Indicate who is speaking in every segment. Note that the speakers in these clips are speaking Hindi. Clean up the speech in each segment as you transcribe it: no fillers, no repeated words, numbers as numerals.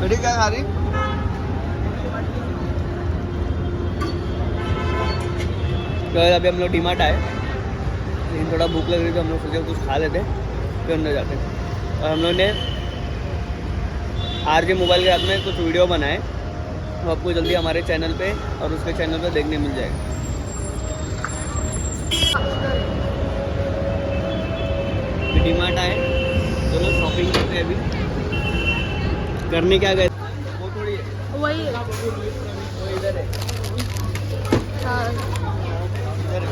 Speaker 1: बेटी क्या खा रही? तो अभी हम लोग डीमार्ट आए, लेकिन थोड़ा भूख लग रही तो हम लोग सोचे कुछ खा लेते फिर अंदर जाते। और हम लोग ने आरजे मोबाइल के हाथ में कुछ वीडियो बनाए, वो आपको जल्दी हमारे चैनल पे और उसके चैनल पे देखने मिल जाएगा। डीमार्ट आए, चलो शॉपिंग करते हैं। अभी करने क्या गए? वो थोड़ी है,
Speaker 2: वही
Speaker 1: वो इधर है,
Speaker 2: हाँ।
Speaker 1: इधर है,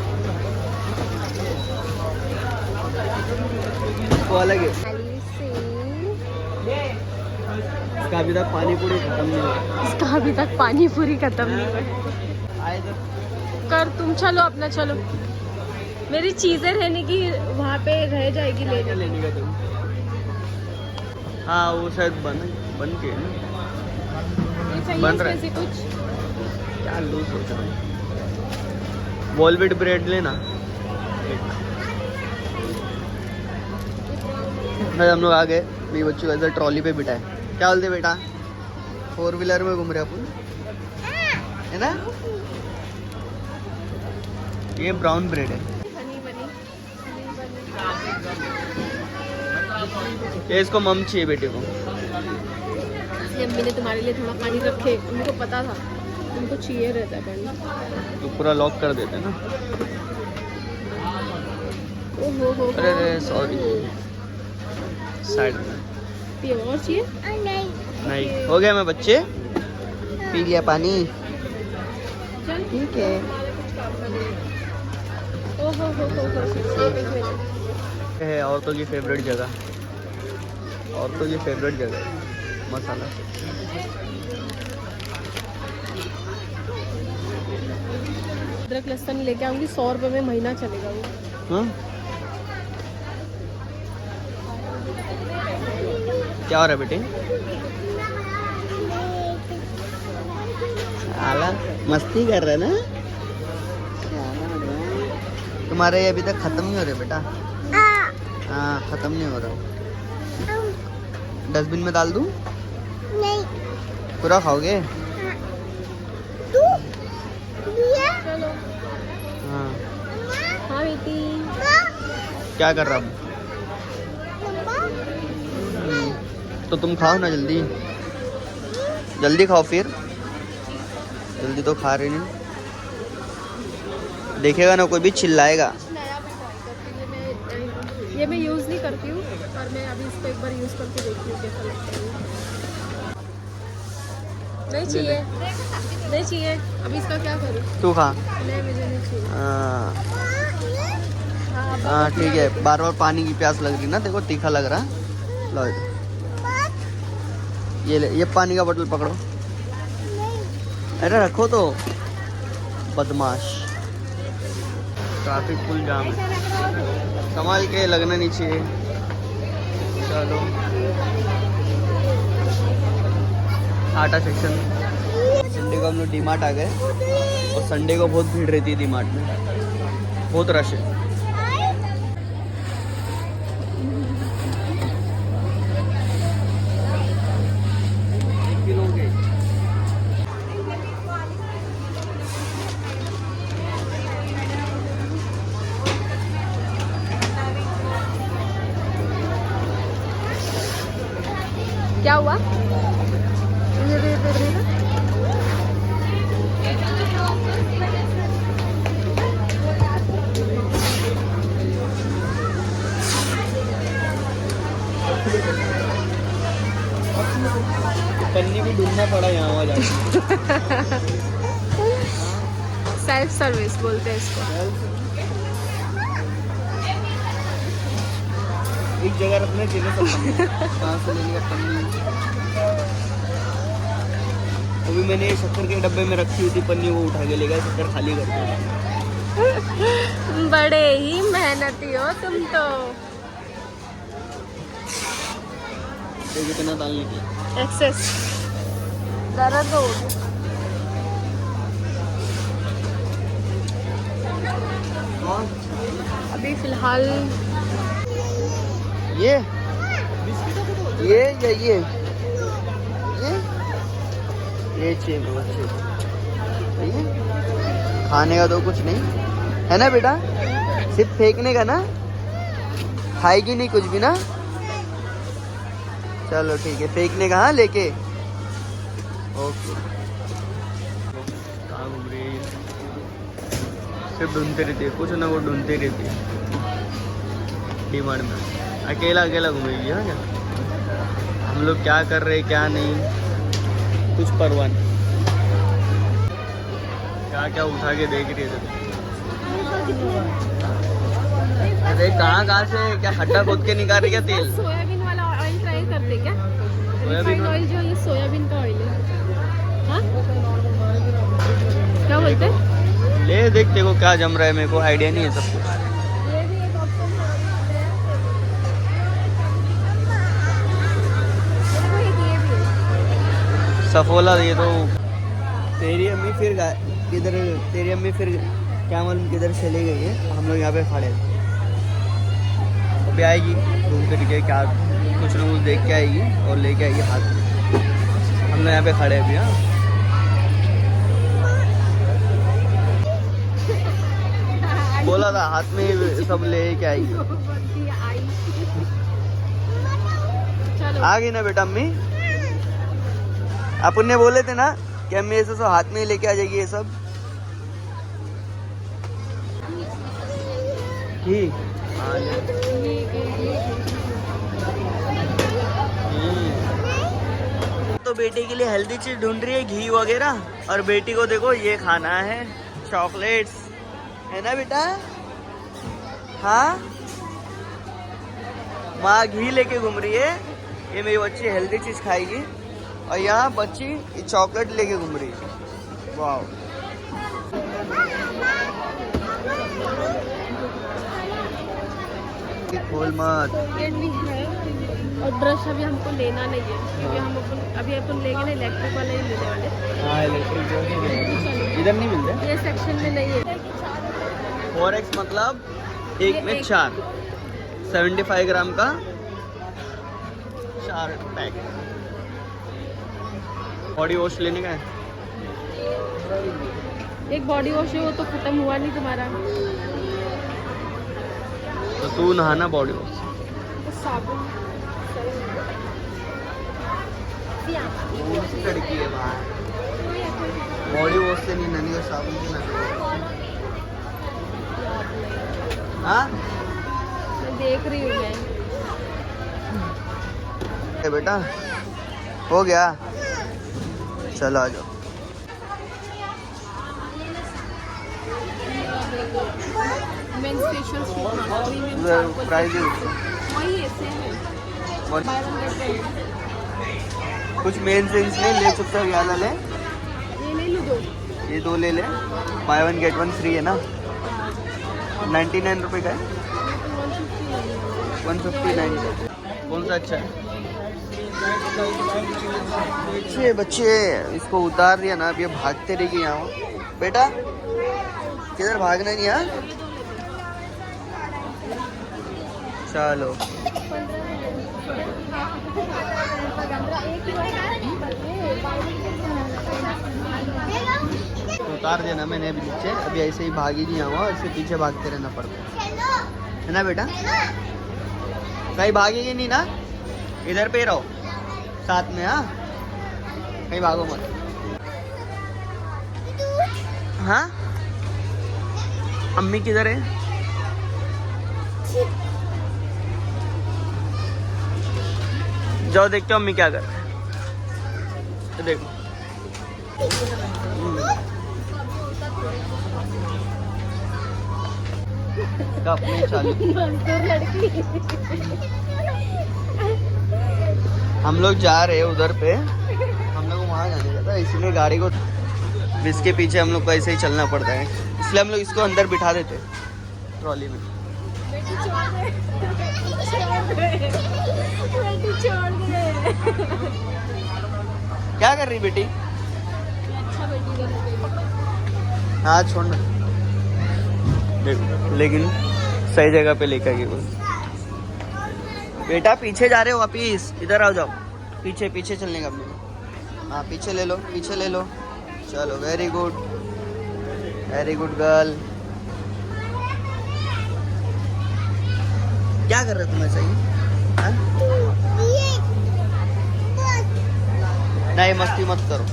Speaker 1: वो अलग है। इसका अभी तक पानी पूरी खत्म नहीं हुआ।
Speaker 2: इसका अभी तक पानी पूरी खत्म नहीं हुआ।
Speaker 1: आए तो
Speaker 2: कर तुम चलो अपना, चलो मेरी चीजें रहने की वहाँ पे रह जाएगी लेने।
Speaker 1: लेने का तुम? हाँ वो शायद बन के है ना? बन रहा है
Speaker 2: से कुछ
Speaker 1: क्या लूज सोच रहा हूँ। वॉलविट ब्रेड लेना। भाई हम लोग आ गए, मेरी बच्ची को इधर ट्रॉली पे बिठाए। क्या बोलते बेटा? 4 व्हीलर में घूम रहे अपन है ना? ये ब्राउन ब्रेड है, ये इसको मम चाहिए बेटे को।
Speaker 2: इसलिए अम्मी ने तुम्हारे लिए थोड़ा पानी रखे, उनको पता था उनको चाहिए रहता है पानी।
Speaker 1: तो पूरा लॉक कर देते ना।
Speaker 2: ओहो
Speaker 1: अरे सॉरी, साइड में
Speaker 2: और चाहिए?
Speaker 1: नहीं हो गया। मैं बच्चे पी लिया पानी, ठीक है।
Speaker 2: ओहो
Speaker 1: है औरतों की फेवरेट जगह, औरतों की फेवरेट जगह मसाला।
Speaker 2: अदरक लहसुन लेके आऊंगी, 100 रुपये में महीना चलेगा वो।
Speaker 1: हाँ क्या हो रहा है बेटे? साला मस्ती कर रहे ना? तुम्हारे ये अभी तक खत्म नहीं हो रहे बेटा। हाँ खत्म नहीं हो रहा। डस्टबिन में डाल दूं?
Speaker 3: नहीं।
Speaker 1: पूरा खाओगे?
Speaker 2: चलो।
Speaker 1: हाँ
Speaker 2: हाँ बेटी।
Speaker 1: क्या कर रहा हूँ? तो तुम खाओ ना, जल्दी जल्दी खाओ। फिर जल्दी तो खा रही नहीं, देखेगा ना कोई भी चिल्लाएगा।
Speaker 2: ये मैं यूज़ नहीं करती हूँ, पर मैं अभी इसको एक बार यूज़ करके देखती हूँ कैसा लगता है। नहीं चाहिए, नहीं चाहिए। अभी इसका क्या करूँ?
Speaker 1: तू खा।
Speaker 2: नहीं मुझे नहीं चाहिए।
Speaker 1: हाँ ठीक है। बार बार पानी की प्यास लग रही ना, देखो तीखा लग रहा है। लो ये ले, ये पानी का बोतल पकड़ो। अरे रखो तो, बदमाश। ट्रैफिक फुल जाम है, संभाल के लगना नहीं चाहिए। चलो आटा सेक्शन। संडे को हम लोग डीमार्ट आ गए, और संडे को बहुत भीड़ रहती है डीमार्ट में, बहुत रश है।
Speaker 2: क्या हुआ?
Speaker 1: पन्नी भी ढूंढना पड़ा यहाँ वहाँ जाके।
Speaker 2: सेल्फ सर्विस बोलते हैं इसको।
Speaker 1: एक जगह रखने चाहिए सब पन्नी। कहाँ से लेने का पन्नी? अभी मैंने शक्कर के डब्बे में रखी हुई थी पन्नी, वो उठा के ले गया, शक्कर खाली कर दिया।
Speaker 2: बड़े ही मेहनती हो तुम तो।
Speaker 1: तो कितना डालने की?
Speaker 2: एक्सेस दर्द हो। अभी फिलहाल
Speaker 1: ये या ये ये चाहिए मेरे को, अच्छे सही है। खाने का तो कुछ नहीं है ना बेटा, सिर्फ फेंकने का ना, खाएगी नहीं कुछ भी ना। चलो ठीक है, फेंकने का हाँ लेके। ओके। कहाँ घूम रही है, सिर्फ ढूंढते रहती है, कुछ ना वो ढूंढती रहती है डीमार्ट में। अकेला अकेला घूमेगी हाँ क्या, हम लोग क्या कर रहे क्या नहीं कुछ परवाह नहीं। क्या क्या उठा के देख रही है। अरे कहाँ से क्या खड्डा खोद के निकाल रही है तेल।
Speaker 2: सोयाबीन वाला ऑयल ट्राई करते क्या?
Speaker 1: सोयाबीन
Speaker 2: ऑयल जो ये सोयाबीन का ऑयल है। हाँ? क्या बोलते हैं?
Speaker 1: ले देख, देखो क्या जम रहा है, मेरे को आइडिया नहीं है सब कुछ।
Speaker 2: ये भी एक ऑप्शन है।
Speaker 1: सफोला ये तो। तेरी अम्मी फिर किधर, तेरी अम्मी फिर क्या मालूम किधर चली गई है। हम लोग यहाँ पे खड़े थे, अभी आएगी घूम फिर के, क्या कुछ ना कुछ देख के आएगी और लेके आएगी हाथ में। हम लोग यहाँ पे खड़े अभी। हाँ बोला था हाथ में सब ले के आएगी। आ गई ना बेटा अम्मी, अपन ने बोले थे ना कि अम्मी ऐसे सब हाथ में ही लेके आ जाएगी ये सब। घी तो बेटे के लिए हेल्दी चीज ढूंढ रही है, घी वगैरह। और बेटी को देखो ये खाना है, चॉकलेट्स है ना बेटा। हाँ माँ घी लेके घूम रही है, ये मेरी बच्ची हेल्दी चीज खाएगी। और यहाँ बच्ची ये चॉकलेट लेके घूम रही है। वाह, खोल मत।
Speaker 2: और ब्रश अभी हमको लेना नहीं है क्योंकि हम अभी अपन लेंगे ना इलेक्ट्रिक वाले ही लेने वाले।
Speaker 1: हाँ इलेक्ट्रिक इधर नहीं मिलते,
Speaker 2: ये सेक्शन में नहीं है।
Speaker 1: 4x मतलब एक में 4, 75 ग्राम का 4 पैक। बॉडी वॉश लेने का है,
Speaker 2: एक बॉडी वॉश है वो तो खत्म हुआ नहीं तुम्हारा,
Speaker 1: तो तू नहाना बॉडी वॉश।
Speaker 2: साबुन
Speaker 1: लड़की है बाहर, बॉडी वॉश से नहीं नहानी, साबुन से नहानी। हाँ
Speaker 2: देख रही हूँ मैं।
Speaker 1: बेटा हो गया, चलो आ जाओ।
Speaker 2: मेंस फेशियल
Speaker 1: प्राइस
Speaker 2: वही है, सेम है। Buy one get one।
Speaker 1: कुछ मेन सेंस नहीं ले सकता, ज्यादा ले,
Speaker 2: ये ले लो दो,
Speaker 1: ये 2 ले ले। बाय 1 गेट 1 फ्री है ना। 99 रुपये का है, 159। कौन सा अच्छा है? बच्चे बच्चे इसको उतार दिया ना, अब ये भागते रहेगी यहाँ। बेटा किधर भागना नहीं है। चलो उतार देना मैंने अभी नीचे, अभी ऐसे ही भागेगी यहाँ, इससे पीछे भागते रहना पड़ता है ना बेटा। कहीं भागेगी नहीं ना, इधर पे रहो साथ में। हाँ कहीं भागो मत। हाँ अम्मी किधर है? जाओ देखते हो अम्मी क्या कर रहे हैं। तो देखो अपने चालू। हम लोग जा रहे हैं उधर पे, हम लोग को वहाँ जाने का था, इसलिए गाड़ी को इसके पीछे हम लोग को ऐसे ही चलना पड़ता है, इसलिए हम लोग इसको अंदर बिठा देते ट्रॉली में। क्या कर रही बेटी? हाँ छोड़ना, देखो लेकिन सही जगह पे लेकर गई। बेटा पीछे जा रहे हो वापिस, इधर आ जाओ, पीछे पीछे चलने का। हाँ पीछे ले लो, पीछे ले लो। चलो वेरी गुड गर्ल। क्या कर रहे तुम ऐसा ही? हाँ? नहीं मस्ती मत करो।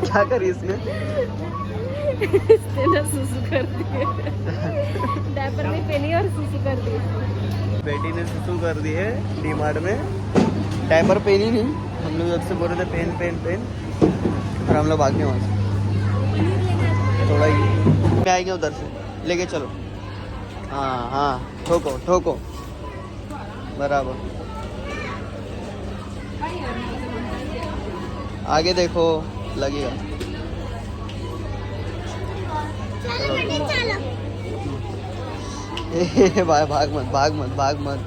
Speaker 1: क्या करी इसने?
Speaker 2: इसने ना सुसु कर दिए। डायपर में पहनी और सुसु कर दी।
Speaker 1: बेटी ने सुसु कर दी है डीमार्ट में। डायपर पहनी नहीं, हम लोग जब से बोल रहे थे पेन और हम लोग भाग गए वहाँ से। थोड़ा ही मैं आएंगे उधर से, लेके चलो। हाँ ठोको बराबर। आगे देखो लगेगा। भाग मत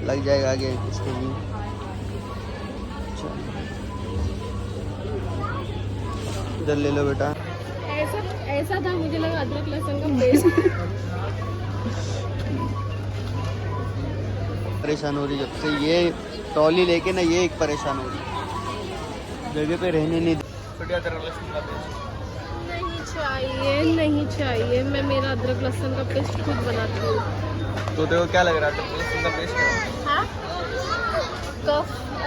Speaker 1: लग जाएगा आगे इसके लिए। इधर ले लो बेटा।
Speaker 2: ऐसा था, मुझे लगा अदरक लहसुन का पेस्ट।
Speaker 1: परेशान हो रही जब से ये ट्रॉली लेके ना, ये एक परेशान हो रही जगह पे रहने नहीं दे।
Speaker 2: नहीं चाहिए, मैं मेरा अदरक लहसुन का पेस्ट खुद बनाती हूँ।
Speaker 1: तो देखो क्या लग रहा है, अदरक लहसुन का पेस्ट है।
Speaker 2: हाँ?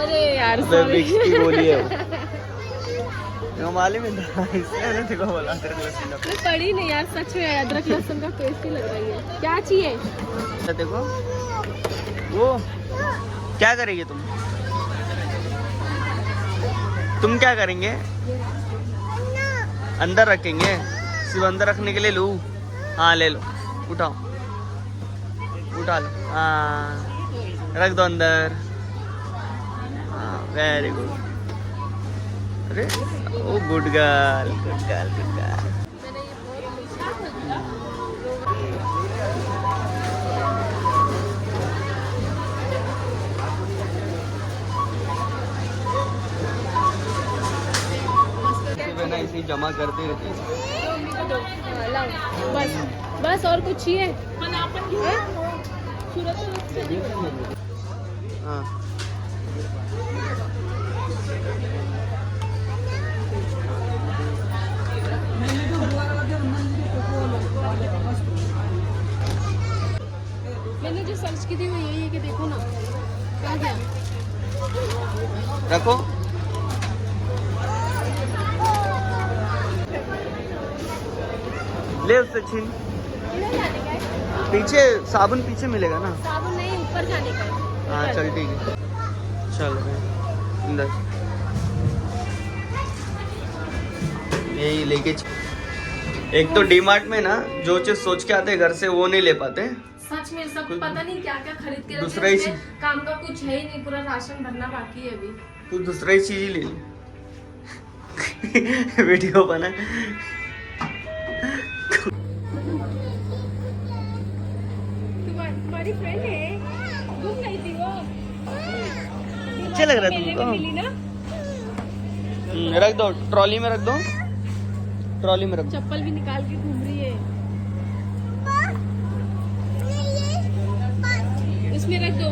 Speaker 2: अरे यार
Speaker 1: की बोली है वो मालूम है था, इसलिए देखो बोला अदरक लहसुन का पेस्ट।
Speaker 2: पड़ी नहीं यार, सच में अदरक लहसुन का पेस्ट ही लग रही है। क्या चाहिए?
Speaker 1: देखो वो क्या करेगी तुम क्या करेंगे? अंदर रखेंगे? सिर्फ अंदर रखने के लिए लूँ? हाँ ले लो, उठा लो। हाँ रख दो अंदर। हाँ वेरी गुड। अरे ओ गुड गर्ल। ऐसे ही जमा करते रहते हैं।
Speaker 2: बस और कुछ चाहिए?
Speaker 1: हाँ
Speaker 2: मैंने जो सर्च की थी वो यही है कि देखो ना क्या
Speaker 1: रखो। ले उससे छीन। पीछे साबुन पीछे मिलेगा ना?
Speaker 2: साबुन नहीं, ऊपर जाने का है।
Speaker 1: हाँ चल ठीक है, चल अंदर यही लेके एक तो डीमार्ट में ना जो चीज सोच के आते घर से वो नहीं ले पाते।
Speaker 2: सच में सब पता नहीं क्या क्या खरीद के
Speaker 1: दूसरा ही
Speaker 2: काम का कुछ है ही नहीं, पूरा राशन भरना बाकी है अभी।
Speaker 1: तू दूसरा ही चीज ही ले ले। वीडियो बना।
Speaker 2: तुम्हारी फ्रेंड है, घूम गई थी वो।
Speaker 1: अच्छा लग रहा है तुमको? रख दो ट्रॉली में, रख दो ट्रॉली में, रख दो।
Speaker 2: चप्पल भी निकाल के घूम रही है। इसमें रख दो।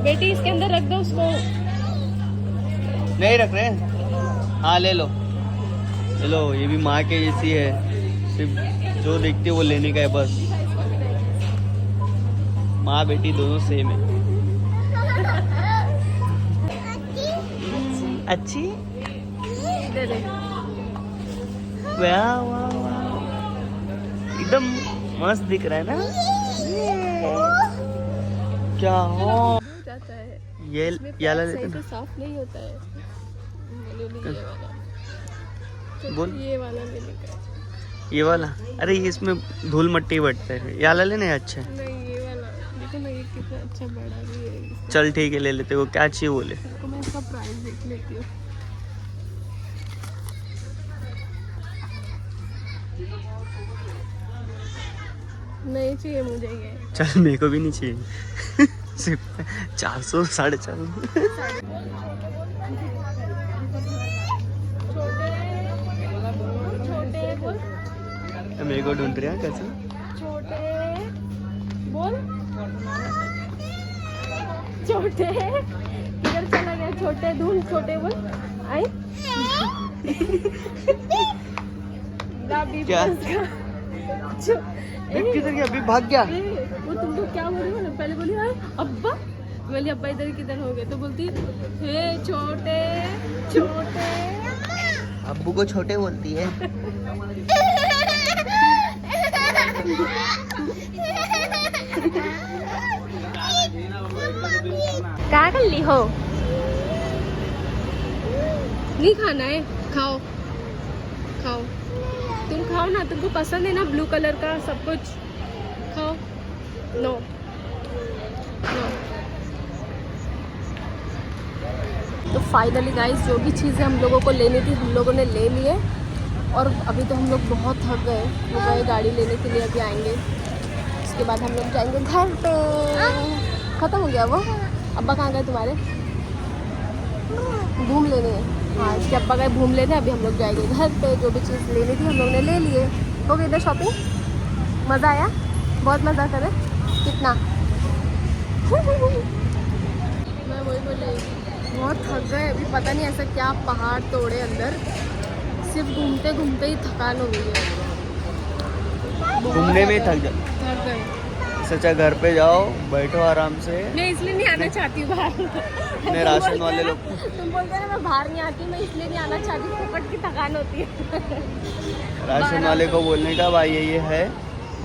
Speaker 2: बेटी इसके अंदर रख दो उसको।
Speaker 1: नहीं रख रहे? हाँ ले लो, ये भी माँ के जैसी है, सिर्फ जो देखती है वो लेने का है बस। माँ बेटी दोनों सेम है। अच्छी? वाह एकदम मस्त दिख रहा है ना? क्या हो
Speaker 2: जाता है
Speaker 1: ये याला लेते ना?
Speaker 2: साफ नहीं होता है।
Speaker 1: बोल
Speaker 2: ये वाला लेने का।
Speaker 1: ये वाला? अरे ये इसमें धूल मट्टी बढ़ता है, ये वाला लेना है। अच्छा
Speaker 2: नहीं ये वाला देखो ना, ये कितना अच्छा बड़ा भी है।
Speaker 1: चल ठीक है ले लेते हो, क्या चाहिए बोले।
Speaker 2: तो मैं इसका प्राइस देख लेती हूँ। नहीं चाहिए मुझे ये।
Speaker 1: चल मेरे को भी नहीं चाहिए। सिर्फ 400 450। छोटे मेरे को ढूंढ रहे हैं कैसे?
Speaker 2: छोटे बोल, छोटे किधर चला गया? छोटे ढूंढ, छोटे बोल। आई
Speaker 1: क्या? किधर गया? अभी भाग गया।
Speaker 2: वो तुम लोग क्या बोल रहे हो ना? पहले बोली हाँ अब्बा, बोली अब्बा इधर किधर हो गए, तो बोलती हे छोटे छोटे।
Speaker 1: अब्बू को छोटे बोलती है।
Speaker 2: क्या कर ली हो? नहीं खाना है, खाओ खाओ, तुम खाओ ना, तुमको पसंद है ना ब्लू कलर का सब कुछ, खाओ। No no. तो फाइनली गाइस जो भी चीज़ें हम लोगों को लेनी थी हम लोगों ने ले लिए, और अभी तो हम लोग बहुत थक गए, वो गए गाड़ी लेने के लिए, अभी आएंगे। उसके बाद हम लोग जाएंगे घर पे। ख़त्म हो गया वो? अब्बा कहाँ गए तुम्हारे? घूम लेने। हाँ, इसके अब्बा गए घूम लेने, अभी हम लोग जाएंगे घर पे। जो भी चीज़ लेनी थी हम लोग ने ले लिए। हो गई इधर शॉपिंग? मज़ा आया? बहुत मज़ा करे? कितना? मैं वही बोल रही, बहुत थक गए अभी, पता नहीं ऐसा क्या पहाड़ तोड़े अंदर, सिर्फ घूमते घूमते ही थकान हो गई है।
Speaker 1: घूमने में थक
Speaker 2: गए।
Speaker 1: सच्चा घर पे जाओ, बैठो आराम से।
Speaker 2: मैं इसलिए नहीं आना चाहती हूँ बाहर।
Speaker 1: मैं राशन वाले लोग,
Speaker 2: तुम बोलते हैं ना मैं बाहर नहीं आती, मैं इसलिए नहीं आना चाहती, फुकट की थकान होती है।
Speaker 1: राशन वाले को बोलने का भाई ये है,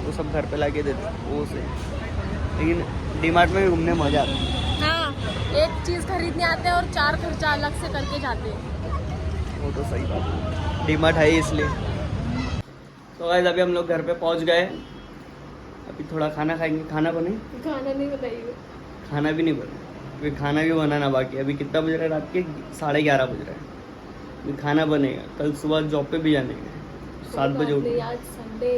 Speaker 1: वो सब घर पे लाके देते वो से। लेकिन डीमार्ट में भी घूमने मजा आता है।
Speaker 2: हाँ, एक चीज़ खरीदने आते हैं और 4 खर्चा अलग से करके जाते हैं।
Speaker 1: वो तो सही बात है, डीमार्ट है ही इसलिए। तो गाइस अभी हम लोग घर पे पहुंच गए, अभी थोड़ा खाना खाएंगे। खाना बने?
Speaker 2: खाना नहीं बताइए।
Speaker 1: खाना भी नहीं बना, अभी खाना भी बनाना बाकी। अभी कितना बज रहा है? रात के 11:30 बज रहा है। अभी खाना बनेगा, कल सुबह जॉब पे भी जाने का, 7 बजे उठे।
Speaker 2: आज संडे,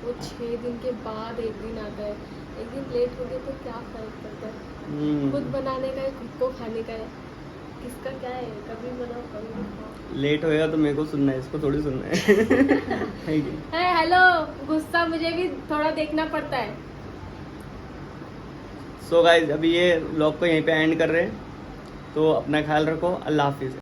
Speaker 2: वो 6 दिन के बाद एक दिन आता है, एक दिन लेट हो गया तो क्या फर्क पड़ता है? खुद बनाने का है, खुद को खाने का है, किसका क्या है? कभी बनाओ कभी खाओ।
Speaker 1: लेट होएगा तो मेरे को सुनना है, इसको थोड़ी सुनना है। है कि?
Speaker 2: हेलो, गुस्सा मुझे भी थोड़ा देखना पड़ता है।
Speaker 1: सो गाइस अभी ये व्लॉग को यहीं पे एंड कर रहे हैं, तो अपना ख्याल रखो। अल्लाह हाफिज़।